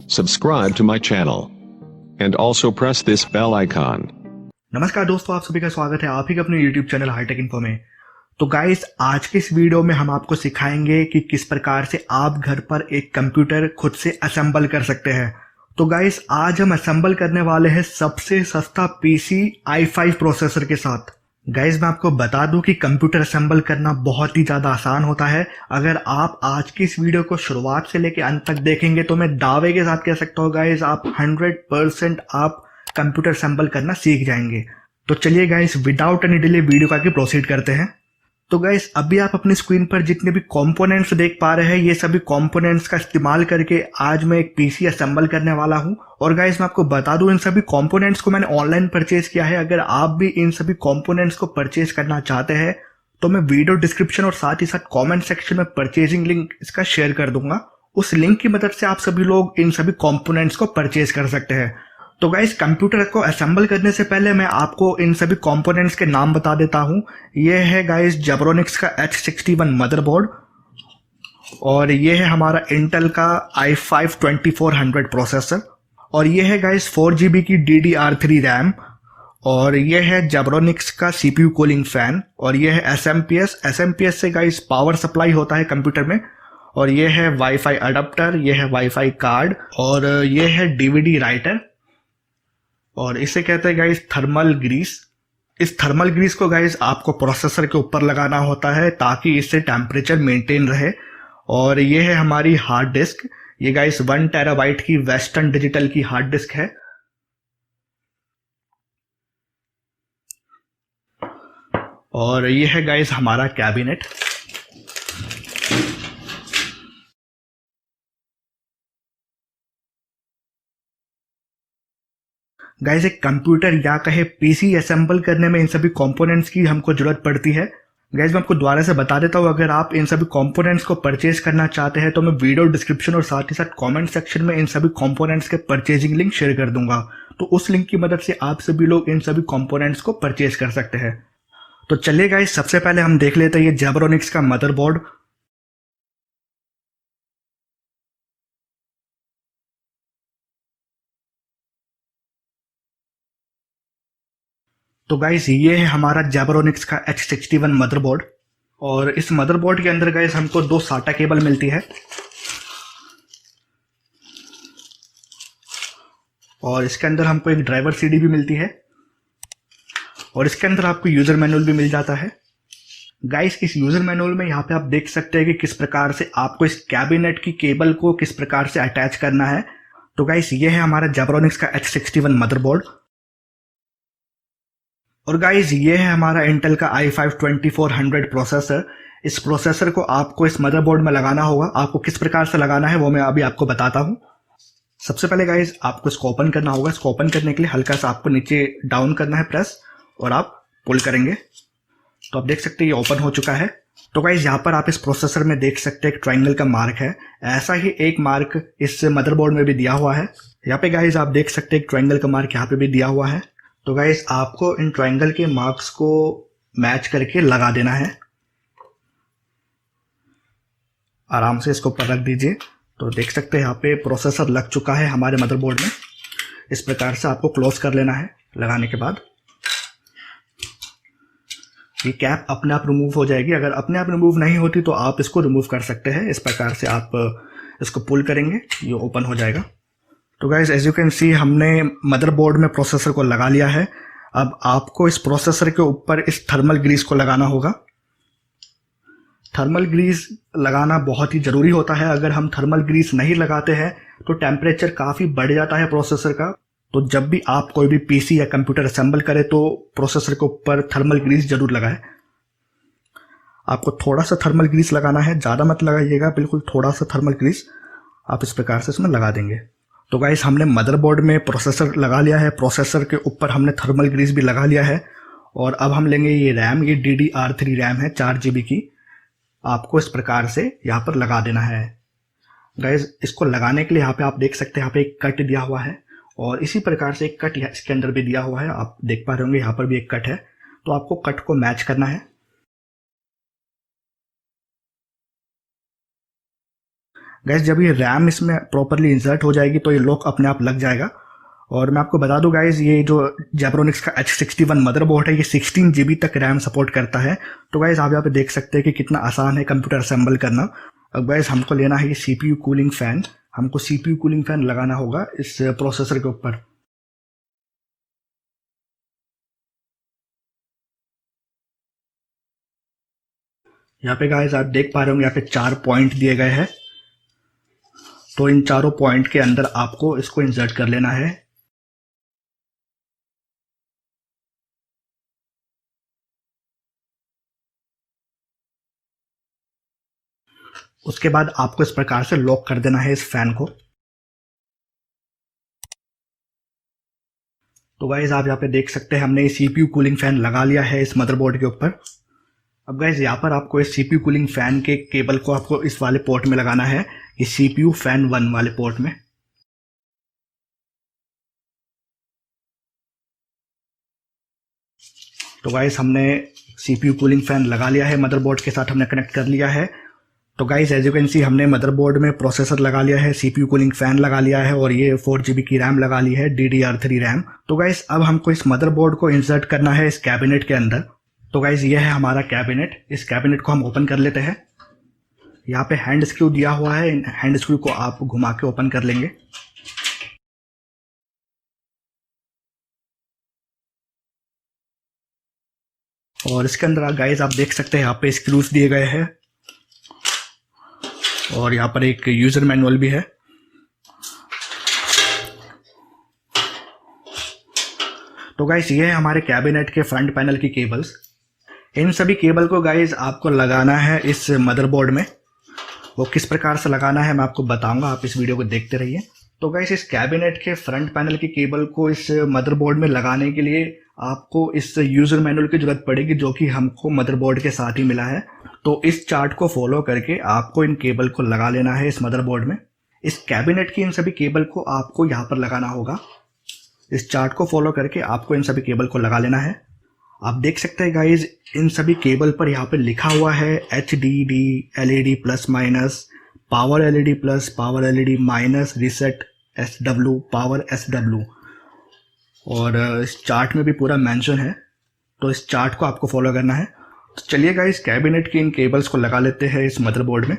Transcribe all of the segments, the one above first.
Subscribe to my channel and also press this bell icon. नमस्कार दोस्तों, आप सभी का स्वागत है आप ही के अपने YouTube चैनल हाईटेक इन्फो में। तो गाइस, आज के इस वीडियो में हम आपको सिखाएंगे कि किस प्रकार से आप घर पर एक कंप्यूटर खुद से असेंबल कर सकते हैं। तो गाइस, आज हम असेंबल करने वाले हैं सबसे सस्ता पीसी i5 प्रोसेसर के साथ। गाइस, मैं आपको बता दूं कि कंप्यूटर असेंबल करना बहुत ही ज़्यादा आसान होता है। अगर आप आज की इस वीडियो को शुरुआत से लेकर अंत तक देखेंगे तो मैं दावे के साथ कह सकता हूँ गाइस, आप 100% आप कंप्यूटर असेंबल करना सीख जाएंगे। तो चलिए guys, without any delay video को आगे प्रोसीड करते हैं। तो गाइस, अभी आप अपनी स्क्रीन पर जितने भी कंपोनेंट्स देख पा रहे हैं, ये सभी कंपोनेंट्स का इस्तेमाल करके आज मैं एक पीसी असेंबल करने वाला हूं। और गाइस, मैं आपको बता दूं, इन सभी कंपोनेंट्स को मैंने ऑनलाइन परचेज किया है। अगर आप भी इन सभी कंपोनेंट्स को परचेज करना चाहते हैं तो मैं वीडियो डिस्क्रिप्शन और साथ ही साथ कॉमेंट सेक्शन में परचेजिंग लिंक इसका शेयर कर दूंगा। उस लिंक की मदद से आप सभी लोग इन सभी कंपोनेंट्स को परचेज कर सकते हैं। तो गाइस, कंप्यूटर को असेंबल करने से पहले मैं आपको इन सभी कंपोनेंट्स के नाम बता देता हूं। ये है गाइस जेब्रोनिक्स का H61 मदरबोर्ड, और ये है हमारा इंटेल का i5 2400 प्रोसेसर, और ये है गाइस 4GB की DDR3 रैम, और ये है जेब्रोनिक्स का CPU कूलिंग फैन, और ये है SMP से गाइस पावर सप्लाई होता है कंप्यूटर में, और ये है वाईफाई अडेप्टर, ये है वाईफाई कार्ड, और ये है DVD राइटर, और इसे कहते हैं गाइस थर्मल ग्रीस। इस थर्मल ग्रीस को गाइस आपको प्रोसेसर के ऊपर लगाना होता है ताकि इससे टेम्परेचर मेंटेन रहे। और ये है हमारी हार्ड डिस्क, ये गाइस 1 टेराबाइट की वेस्टर्न डिजिटल की हार्ड डिस्क है। और ये है गाइस हमारा कैबिनेट। गाइस, एक कंप्यूटर या कहे पीसी असेंबल करने में इन सभी कंपोनेंट्स की हमको जरूरत पड़ती है। गाइस, मैं आपको दोबारा से बता देता हूँ, अगर आप इन सभी कंपोनेंट्स को परचेज करना चाहते हैं तो मैं वीडियो डिस्क्रिप्शन और साथ ही साथ कमेंट सेक्शन में इन सभी कंपोनेंट्स के परचेजिंग लिंक शेयर कर दूंगा। तो उस लिंक की मदद से आप सभी लोग इन सभी कंपोनेंट्स को परचेज कर सकते हैं। तो चलिए गाइस, सबसे पहले हम देख लेते हैं ये जेब्रोनिक्स का मदरबोर्ड। तो गाइस, ये है हमारा जेब्रोनिक्स का H61 मदरबोर्ड, और इस मदरबोर्ड के अंदर गाइस हमको 2 SATA केबल मिलती है, और इसके अंदर हमको एक ड्राइवर सीडी भी मिलती है, और इसके अंदर आपको यूजर मैनुअल भी मिल जाता है। गाइस, इस यूजर मैनुअल में यहाँ पे आप देख सकते हैं कि किस प्रकार से आपको इस कैबिनेट की केबल को किस प्रकार से अटैच करना है। तो गाइस, ये है हमारा जेब्रोनिक्स का H61 मदरबोर्ड, और गाइस ये है हमारा इंटेल का i5 2400 प्रोसेसर। इस प्रोसेसर को आपको इस मदरबोर्ड में लगाना होगा। आपको किस प्रकार से लगाना है वो मैं अभी आपको बताता हूं। सबसे पहले गाइस, आपको इसको ओपन करना होगा। इसको ओपन करने के लिए हल्का सा आपको नीचे डाउन करना है प्रेस, और आप पुल करेंगे तो आप देख सकते हैं ये ओपन हो चुका है। तो गाइस, यहाँ पर आप इस प्रोसेसर में देख सकते हैं एक ट्रायंगल का मार्क है। ऐसा ही एक मार्क इस मदरबोर्ड में भी दिया हुआ है। यहाँ पे गाइस आप देख सकते हैं एक ट्रायंगल का मार्क यहाँ पे भी दिया हुआ है। तो गाइस, आपको इन ट्रायंगल के मार्क्स को मैच करके लगा देना है। आराम से इसको ऊपर रख दीजिए। तो देख सकते हैं यहाँ पे प्रोसेसर लग चुका है हमारे मदरबोर्ड में। इस प्रकार से आपको क्लोज कर लेना है। लगाने के बाद ये कैप अपने आप रिमूव हो जाएगी। अगर अपने आप रिमूव नहीं होती तो आप इसको रिमूव कर सकते हैं। इस प्रकार से आप इसको पुल करेंगे, ये ओपन हो जाएगा। तो guys, as you can see, हमने मदरबोर्ड में प्रोसेसर को लगा लिया है। अब आपको इस प्रोसेसर के ऊपर इस थर्मल ग्रीस को लगाना होगा। थर्मल ग्रीस लगाना बहुत ही जरूरी होता है। अगर हम थर्मल ग्रीस नहीं लगाते हैं तो टेम्परेचर काफ़ी बढ़ जाता है प्रोसेसर का। तो जब भी आप कोई भी पीसी या कंप्यूटर असेंबल करें तो प्रोसेसर के ऊपर थर्मल ग्रीस जरूर लगाएं। आपको थोड़ा सा थर्मल ग्रीस लगाना है, ज़्यादा मत लगाइएगा, बिल्कुल थोड़ा सा थर्मल ग्रीस आप इस प्रकार से इसमें लगा देंगे। तो गाइस, हमने मदरबोर्ड में प्रोसेसर लगा लिया है, प्रोसेसर के ऊपर हमने थर्मल ग्रीस भी लगा लिया है, और अब हम लेंगे ये रैम। ये DDR3 रैम है 4GB की। आपको इस प्रकार से यहाँ पर लगा देना है। गाइस, इसको लगाने के लिए यहाँ पे आप देख सकते हैं यहाँ पे एक कट दिया हुआ है, और इसी प्रकार से एक कट इसके अंदर भी दिया हुआ है। आप देख पा रहे होंगे यहाँ पर भी एक कट है। तो आपको कट को मैच करना है। गैस जब ये रैम इसमें प्रॉपरली इंसर्ट हो जाएगी तो ये लॉक अपने आप लग जाएगा। और मैं आपको बता दूं गाइज, ये जो जेब्रोनिक्स का H61 मदरबोर्ड है ये 16 GB तक रैम सपोर्ट करता है। तो गाइज आप यहाँ पे देख सकते हैं कि कितना आसान है कंप्यूटर असेंबल करना। अब गाइज हमको लेना है ये CPU कूलिंग फैन। हमको CPU कूलिंग फैन लगाना होगा इस प्रोसेसर के ऊपर। यहाँ पे गाइज आप देख पा रहे होंगे यहाँ पे 4 पॉइंट दिए गए हैं। तो इन चारों पॉइंट के अंदर आपको इसको इंसर्ट कर लेना है। उसके बाद आपको इस प्रकार से लॉक कर देना है इस फैन को। तो गाइज आप यहाँ पे देख सकते हैं हमने CPU कूलिंग फैन लगा लिया है इस मदरबोर्ड के ऊपर। अब गाइज यहाँ पर आपको इस CPU कूलिंग फैन के केबल को आपको इस वाले पोर्ट में लगाना है, इस CPU फैन 1 वाले पोर्ट में। तो गाइज हमने CPU कूलिंग फैन लगा लिया है, मदरबोर्ड के साथ हमने कनेक्ट कर लिया है। तो guys as you can see हमने मदरबोर्ड में प्रोसेसर लगा लिया है, CPU कूलिंग फैन लगा लिया है और ये 4 GB की रैम लगा ली है, DDR3 रैम। तो गाइज अब हमको इस मदरबोर्ड को इंसर्ट करना है इस कैबिनेट के अंदर। तो गाइज ये है हमारा कैबिनेट। इस कैबिनेट को हम ओपन कर लेते हैं। यहाँ पे हैंड स्क्रू दिया हुआ है, इन हैंड स्क्रू को आप घुमा के ओपन कर लेंगे। और इसके अंदर गाइज आप देख सकते हैं यहाँ पे स्क्रूज दिए गए हैं और यहाँ पर एक यूजर मैनुअल भी है। तो गाइज ये है हमारे कैबिनेट के फ्रंट पैनल की केबल्स। इन सभी केबल को गाइज आपको लगाना है इस मदरबोर्ड में। वो किस प्रकार से लगाना है मैं आपको बताऊंगा, आप इस वीडियो को देखते रहिए। तो गाइस इस कैबिनेट के फ्रंट पैनल की केबल को इस मदरबोर्ड में लगाने के लिए आपको इस यूजर मैनुअल की जरूरत पड़ेगी, जो कि हमको मदरबोर्ड के साथ ही मिला है। तो इस चार्ट को फॉलो करके आपको इन केबल को लगा लेना है इस मदरबोर्ड में। इस कैबिनेट की इन सभी केबल को आपको यहाँ पर लगाना होगा। इस चार्ट को फॉलो करके आपको इन सभी केबल को लगा लेना है। आप देख सकते हैं गाइज इन सभी केबल पर यहाँ पे लिखा हुआ है HDD LED plus minus, power LED plus, power LED minus, reset SW, power SW। और इस चार्ट में भी पूरा मेंशन है, तो इस चार्ट को आपको फॉलो करना है। तो चलिए गाइज कैबिनेट की इन केबल्स को लगा लेते हैं इस मदरबोर्ड में।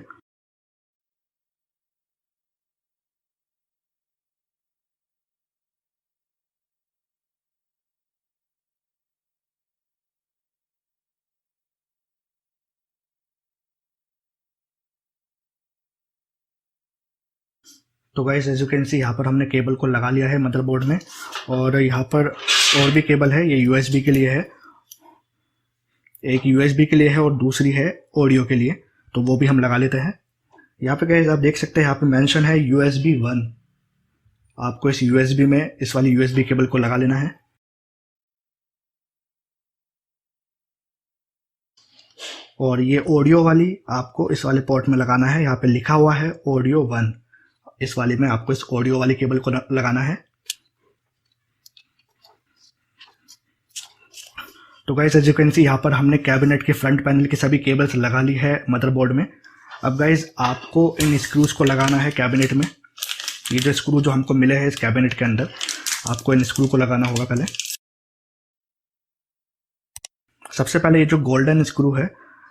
तो guys as you can see यहाँ पर हमने केबल को लगा लिया है मदरबोर्ड में। और यहाँ पर और भी केबल है, ये USB के लिए है, एक USB के लिए है और दूसरी है ऑडियो के लिए। तो वो भी हम लगा लेते हैं। यहाँ पे गाइस आप देख सकते हैं यहाँ पे मेंशन है USB 1। आपको इस USB में इस वाली USB केबल को लगा लेना है। और ये ऑडियो वाली आपको इस वाले पोर्ट में लगाना है। यहाँ पे लिखा हुआ है ऑडियो 1। इस वाली में आपको इस ऑडियो वाली केबल को लगाना है। तो guys as you can see यहाँ पर हमने कैबिनेट के फ्रंट पैनल की सभी केबल्स लगा ली है मदरबोर्ड में। अब गाइस आपको इन स्क्रूज को लगाना है कैबिनेट में। ये जो स्क्रू जो हमको मिले हैं इस कैबिनेट के अंदर, आपको इन स्क्रू को लगाना होगा पहले। सबसे पहले ये जो गोल्डन स्क्रू है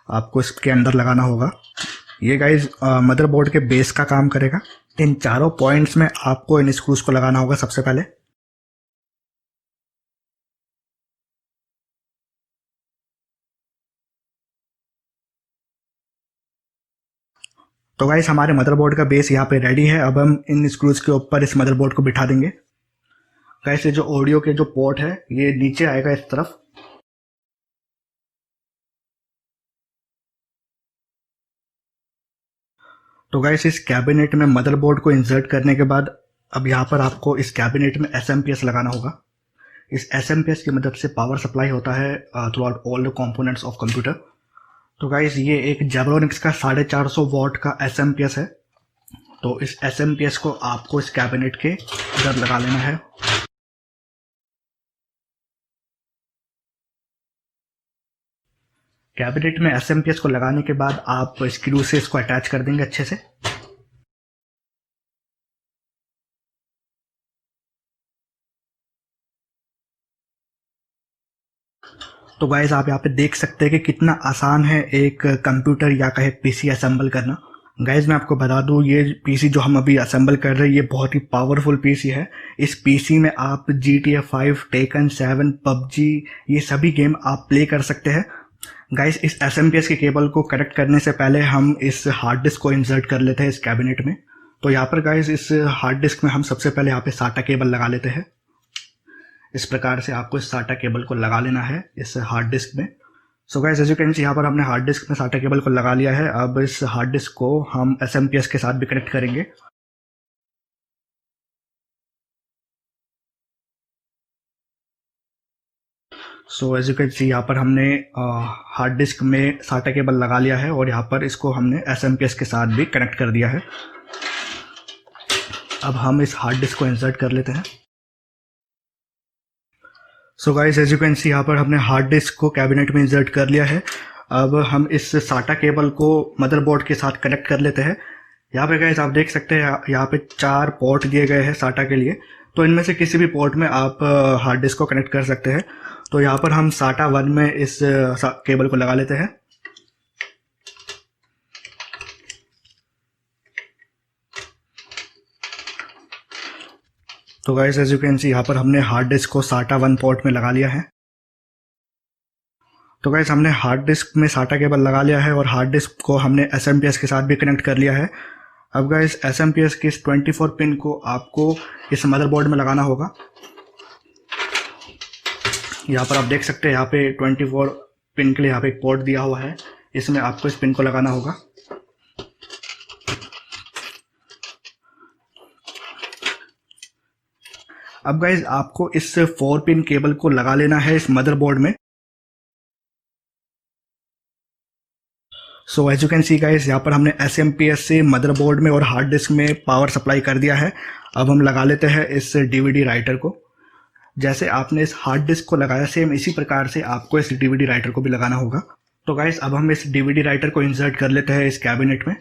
आपको इसके अंदर लगाना होगा। ये गाइस मदरबोर्ड के बेस का काम करेगा। इन चारों पॉइंट्स में आपको इन स्क्रूज को लगाना होगा सबसे पहले। तो गाइस हमारे मदरबोर्ड का बेस यहाँ पे रेडी है। अब हम इन स्क्रूज के ऊपर इस मदरबोर्ड को बिठा देंगे। गाइस ये जो ऑडियो के जो पोर्ट है ये नीचे आएगा इस तरफ। तो गाइस इस कैबिनेट में मदरबोर्ड को इंसर्ट करने के बाद अब यहाँ पर आपको इस कैबिनेट में SMP लगाना होगा। इस SMP की मदद से पावर सप्लाई होता है through out all the components of computer. तो गाइस ये एक जेब्रोनिक्स का 450 वॉट का SMP है। तो इस SMP को आपको इस कैबिनेट के अंदर लगा लेना है। कैबिनेट में SMP को लगाने के बाद आप स्क्रू से इसको अटैच कर देंगे अच्छे से। तो गाइस आप यहाँ पे देख सकते हैं कि कितना आसान है एक कंप्यूटर या कहे पीसी असेंबल करना। गाइस मैं आपको बता दूं, ये पीसी जो हम अभी असेंबल कर रहे हैं ये बहुत ही पावरफुल पीसी है। इस पीसी में आप GTA 5, टेकन 7, PUBG ये सभी गेम आप प्ले कर सकते हैं। गाइस इस SMPS के केबल को कनेक्ट करने से पहले हम इस हार्ड डिस्क को इंसर्ट कर लेते हैं इस कैबिनेट में। तो यहाँ पर गाइस इस हार्ड डिस्क में हम सबसे पहले यहाँ पे SATA केबल लगा लेते हैं। इस प्रकार से आपको इस SATA केबल को लगा लेना है इस हार्ड डिस्क में। So guys as you can see यहाँ पर हमने हार्ड डिस्क में SATA केबल को लगा लिया है। अब इस हार्ड डिस्क को हम SMPS के साथ भी कनेक्ट करेंगे। So as you can see यहाँ पर हमने हार्ड डिस्क में SATA केबल लगा लिया है और यहाँ पर इसको हमने SMPS के साथ भी कनेक्ट कर दिया है। अब हम इस हार्ड डिस्क को इंसर्ट कर लेते हैं। So guys as you can see यहाँ पर हमने हार्ड डिस्क को कैबिनेट में इंसर्ट कर लिया है। अब हम इस SATA केबल को मदरबोर्ड के साथ कनेक्ट कर लेते हैं। यहाँ पे गाइस आप देख सकते हैं यहाँ पे 4 पोर्ट दिए गए हैं SATA के लिए, तो इनमें से किसी भी पोर्ट में आप हार्ड डिस्क को कनेक्ट कर सकते हैं। तो यहाँ पर हम SATA 1 में इस केबल को लगा लेते हैं। तो guys as you can see यहाँ पर हमने हार्ड डिस्क को SATA 1 पोर्ट में लगा लिया है। तो गाइस हमने हार्ड डिस्क में SATA केबल लगा लिया है और हार्ड डिस्क को हमने SMPS के साथ भी कनेक्ट कर लिया है। अब गाइस SMPS के इस 24 पिन को आपको इस मदरबोर्ड में लगाना होगा। यहाँ पर आप देख सकते हैं यहाँ पे 24 पिन के लिए यहाँ पे एक पोर्ट दिया हुआ है, इसमें आपको इस पिन को लगाना होगा। अब गाइज आपको इस 4 पिन केबल को लगा लेना है इस मदरबोर्ड में। So as you can see guys यहाँ पर हमने SMPS से मदरबोर्ड में और हार्ड डिस्क में पावर सप्लाई कर दिया है। अब हम लगा लेते हैं इस DVD राइटर को। जैसे आपने इस हार्ड डिस्क को लगाया सेम इसी प्रकार से आपको इस DVD राइटर को भी लगाना होगा। तो गाइज अब हम इस DVD राइटर को इंसर्ट कर लेते हैं इस कैबिनेट में।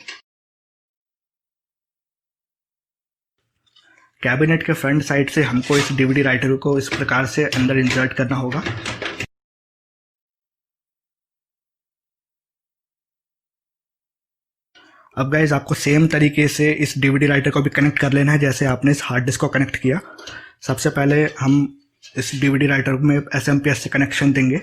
कैबिनेट के फ्रंट साइड से हमको इस DVD राइटर को इस प्रकार से अंदर इंसर्ट करना होगा। अब गाइज आपको सेम तरीके से इस DVD राइटर को भी कनेक्ट कर लेना है जैसे आपने इस हार्ड डिस्क को कनेक्ट किया। सबसे पहले हम इस DVD राइटर में SMPS से कनेक्शन देंगे।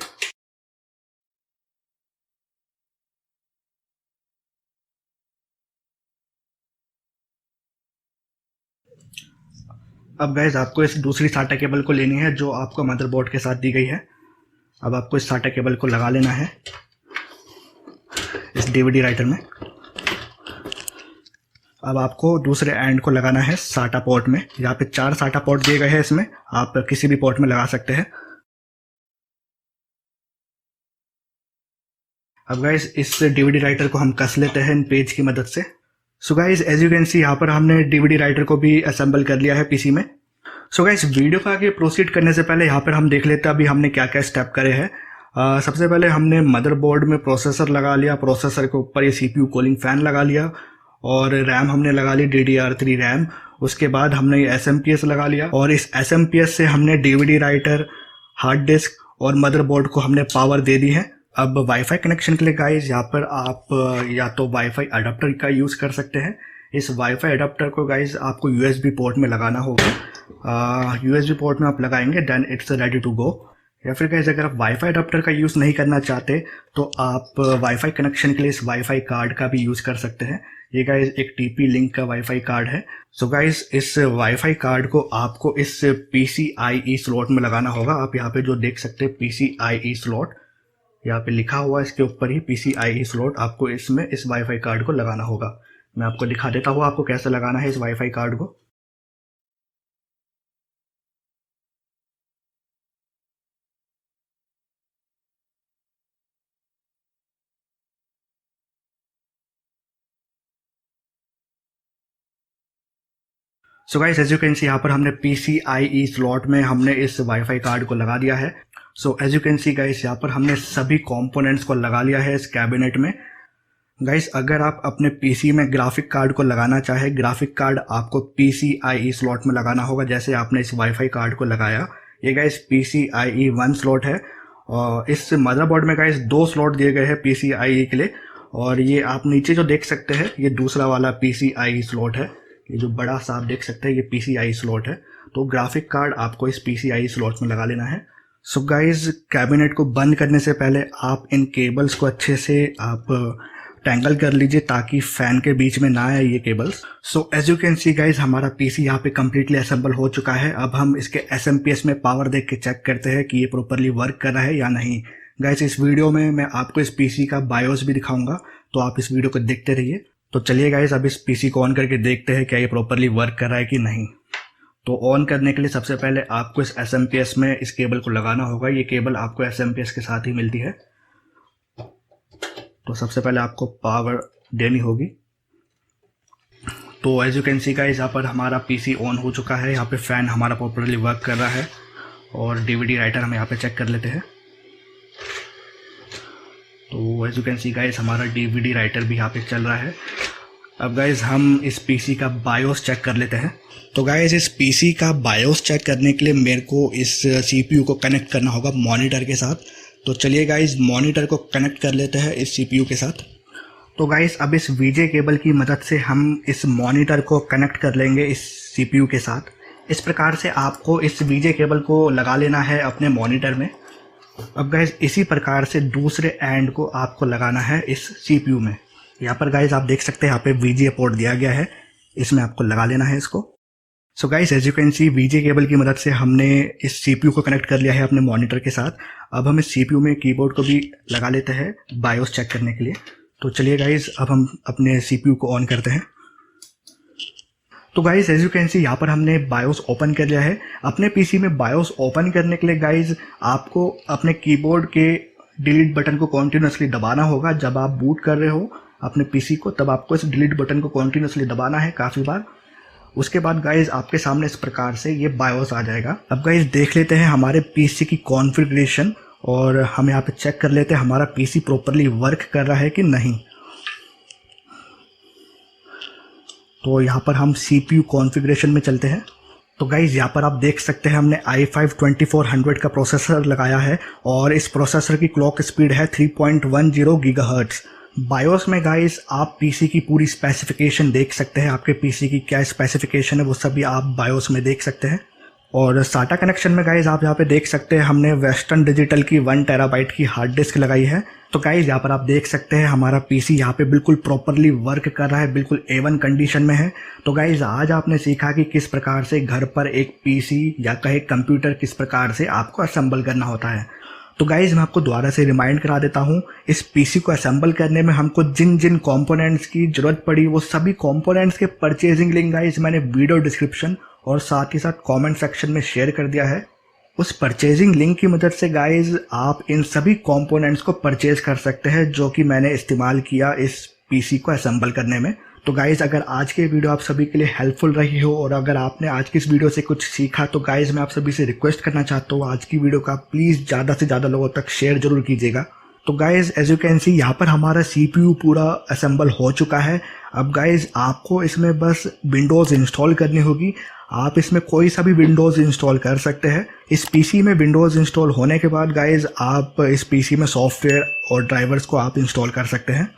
अब गाइज आपको इस दूसरी SATA केबल को लेनी है जो आपको मदरबोर्ड के साथ दी गई है। अब आपको इस SATA केबल को लगा लेना है इस DVD राइटर में। अब आपको दूसरे एंड को लगाना है SATA पोर्ट में। यहाँ पे 4 SATA पोर्ट दिए गए हैं, इसमें आप किसी भी पोर्ट में लगा सकते हैं। अब गाइस इस DVD राइटर को हम कस लेते हैं इन पेज की मदद से। So guys as you can see यहाँ पर हमने DVD राइटर को भी असेंबल कर लिया है पीसी में। सो गाइस वीडियो को आगे प्रोसीड करने से पहले यहाँ पर हम देख लेते हैं अभी हमने क्या क्या स्टेप करे हैं। सबसे पहले हमने मदरबोर्ड में प्रोसेसर लगा लिया, प्रोसेसर के ऊपर ये CPU कूलिंग फैन लगा लिया और रैम हमने लगा ली DDR3 रैम। उसके बाद हमने ये SMPS लगा लिया और इस SMPS से हमने DVD राइटर, हार्ड डिस्क और मदरबोर्ड को हमने पावर दे दी है। अब वाईफाई कनेक्शन के लिए गाइस यहाँ पर आप या तो वाईफाई अडाप्टर का यूज़ कर सकते हैं। इस वाईफाई अडाप्टर को गाइस आपको USB पोर्ट में लगाना होगा। USB पोर्ट में आप लगाएंगे then it's ready to go. या फिर गाइस अगर आप वाईफाई अडाप्टर का यूज़ नहीं करना चाहते तो आप वाईफाई कनेक्शन के लिए इस वाईफाई कार्ड का भी यूज़ कर सकते हैं। ये गाइस एक TP लिंक का वाईफाई कार्ड है। सो गाइस इस वाईफाई कार्ड को आपको इस PCIe स्लॉट में लगाना होगा। आप यहाँ पे जो देख सकते हैं PCIe स्लॉट, यहाँ पे लिखा हुआ है इसके ऊपर ही PCIe स्लॉट, आपको इसमें इस वाईफाई कार्ड को लगाना होगा। मैं आपको दिखा देता हूँ आपको कैसे लगाना है इस वाईफाई कार्ड को। So guys as you can see यहाँ पर हमने PCIe स्लॉट में हमने इस वाईफाई कार्ड को लगा दिया है। So as you can see guys यहाँ पर हमने सभी कंपोनेंट्स को लगा लिया है इस कैबिनेट में। गाइस अगर आप अपने पीसी में ग्राफिक कार्ड को लगाना चाहे, ग्राफिक कार्ड आपको PCIe स्लॉट में लगाना होगा जैसे आपने इस वाईफाई कार्ड को लगाया। ये गाइस PCIe 1 स्लॉट है और इस मदरबोर्ड में गाइस 2 स्लॉट दिए गए हैं PCIe के लिए। और ये आप नीचे जो देख सकते हैं ये दूसरा वाला PCIe स्लॉट है। ये जो बड़ा सा आप देख सकते हैं ये PCIe स्लॉट है। तो ग्राफिक कार्ड आपको इस PCIe स्लॉट में लगा लेना है। सो गाइज कैबिनेट को बंद करने से पहले आप इन केबल्स को अच्छे से आप टैंगल कर लीजिए ताकि फैन के बीच में ना आए ये cables. So as you can see guys हमारा पीसी यहाँ पे कम्प्लीटली असेंबल हो चुका है। अब हम इसके SMPS में पावर देख के चेक करते हैं कि ये प्रॉपरली वर्क कर रहा है या नहीं। गाइज इस वीडियो में मैं आपको इस पीसी का बायोस भी दिखाऊंगा, तो आप इस वीडियो को देखते रहिए। तो चलिए गाइज अब इस पीसी को ऑन करके देखते हैं क्या ये प्रॉपरली वर्क कर रहा है कि नहीं। तो ऑन करने के लिए सबसे पहले आपको इस SMPS में इस केबल को लगाना होगा। ये केबल आपको SMPS के साथ ही मिलती है। तो सबसे पहले आपको पावर देनी होगी। तो as you can see guys यहाँ पर हमारा पीसी ऑन हो चुका है। यहाँ पे फैन हमारा प्रॉपरली वर्क कर रहा है और DVD राइटर हम यहाँ पे चेक कर लेते हैं। तो as you can see guys हमारा DVD राइटर भी यहाँ पे चल रहा है। अब गाइस हम इस पीसी का बायोस चेक कर लेते हैं। तो गाइस इस पीसी का बायोस चेक करने के लिए मेरे को इस CPU को कनेक्ट करना होगा मॉनिटर के साथ। तो चलिए गाइस मॉनिटर को कनेक्ट कर लेते हैं इस CPU के साथ। तो गाइस अब इस VJ केबल की मदद से हम इस मॉनिटर को कनेक्ट कर लेंगे इस CPU के साथ। इस प्रकार से आपको इस VJ केबल को लगा लेना है अपने मॉनिटर में। अब गाइस इसी प्रकार से दूसरे एंड को आपको लगाना है इस CPU में। यहाँ पर गाइस आप देख सकते हैं यहाँ पे VGA पोर्ट दिया गया है, इसमें आपको लगा लेना है इसको। So guys as you can see VJ cable की मदद से हमने इस CPU को कनेक्ट कर लिया है अपने मॉनिटर के साथ। अब हम इस CPU में कीबोर्ड को भी लगा लेते हैं बायोस चेक करने के लिए। तो चलिए गाइस अब हम अपने CPU को ऑन करते हैं। तो guys as you can see यहाँ पर हमने बायोस ओपन कर लिया है। अपने PC में बायोस ओपन करने के लिए गाइस आपको अपने कीबोर्ड के डिलीट बटन को कॉन्टिन्यूसली दबाना होगा। जब आप बूट कर रहे हो अपने PC को तब आपको इस डिलीट बटन को कॉन्टिन्यूसली दबाना है काफ़ी बार। उसके बाद गाइज आपके सामने इस प्रकार से ये बायोस आ जाएगा। अब गाइज देख लेते हैं हमारे पीसी की कॉन्फ़िगरेशन और हम यहाँ पे चेक कर लेते हैं हमारा पीसी प्रॉपरली वर्क कर रहा है कि नहीं। तो यहाँ पर हम CPU कॉन्फ़िगरेशन में चलते हैं। तो गाइज यहाँ पर आप देख सकते हैं हमने i5-2400 का प्रोसेसर लगाया है और इस प्रोसेसर की क्लॉक स्पीड है 3.10 GHz। बायोस में गाइस आप पीसी की पूरी स्पेसिफिकेशन देख सकते हैं। आपके पीसी की क्या स्पेसिफिकेशन है वो सभी आप बायोस में देख सकते हैं। और SATA कनेक्शन में गाइस आप यहाँ पे देख सकते हैं हमने वेस्टर्न डिजिटल की 1 TB की हार्ड डिस्क लगाई है। तो गाइस यहाँ पर आप देख सकते हैं हमारा पीसी यहाँ पे बिल्कुल प्रॉपरली वर्क कर रहा है, बिल्कुल A1 कंडीशन में है। तो गाइस आज आपने सीखा कि किस प्रकार से घर पर एक पीसी या कहे कंप्यूटर किस प्रकार से आपको असेंबल करना होता है। तो गाइज मैं आपको दोबारा से रिमाइंड करा देता हूँ, इस पीसी को असेंबल करने में हमको जिन जिन कंपोनेंट्स की जरूरत पड़ी वो सभी कंपोनेंट्स के परचेजिंग लिंक गाइज मैंने वीडियो डिस्क्रिप्शन और साथ ही साथ कमेंट सेक्शन में शेयर कर दिया है। उस परचेजिंग लिंक की मदद से गाइज आप इन सभी कंपोनेंट्स को परचेज कर सकते हैं जो कि मैंने इस्तेमाल किया इस पीसी को असेंबल करने में। तो गाइज अगर आज के वीडियो आप सभी के लिए हेल्पफुल रही हो और अगर आपने आज की इस वीडियो से कुछ सीखा तो गाइज मैं आप सभी से रिक्वेस्ट करना चाहता हूँ आज की वीडियो का प्लीज़ ज़्यादा से ज़्यादा लोगों तक शेयर जरूर कीजिएगा। तो guys as you can see यहाँ पर हमारा CPU पूरा असेंबल हो चुका है। अब गाइज आपको इसमें बस विंडोज़ इंस्टॉल करनी होगी। आप इसमें कोई सा भी विंडोज़ इंस्टॉल कर सकते हैं। इस पीसी में विंडोज़ इंस्टॉल होने के बाद गाइज आप इस पीसी में सॉफ्टवेयर और ड्राइवर्स को आप इंस्टॉल कर सकते हैं।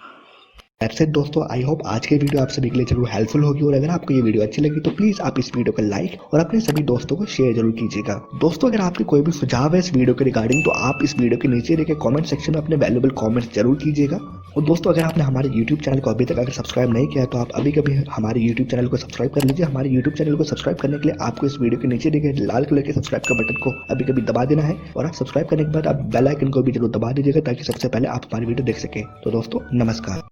ऐसे दोस्तों आई होप आज के वीडियो आप सभी के लिए जरूर हेल्पफुल होगी और अगर आपको ये वीडियो अच्छी लगी तो प्लीज आप इस वीडियो को लाइक और अपने सभी दोस्तों को शेयर जरूर कीजिएगा। दोस्तों अगर आपके कोई भी सुझाव है इस वीडियो के रिगार्डिंग तो आप इस वीडियो के नीचे देखे कमेंट सेक्शन में अपने वैल्यूएबल कमेंट्स जरूर कीजिएगा। और दोस्तों अगर आपने हमारे यूट्यूब चैनल को अभी तक अगर सब्सक्राइब नहीं किया तो आप अभी कभी हमारे यूट्यूब चैनल को सब्सक्राइब कर लीजिए। हमारे यूट्यूब चैनल को सब्सक्राइब करने के लिए आपको इस वीडियो के नीचे देखे लाल कलर के सब्सक्राइब का बटन को अभी कभी दबा देना है और आप सब्सक्राइब करने के बाद आप बेल आइकन को भी जरूर दबा दीजिएगा ताकि सबसे पहले आप हमारी वीडियो देख सकें। तो दोस्तों नमस्कार।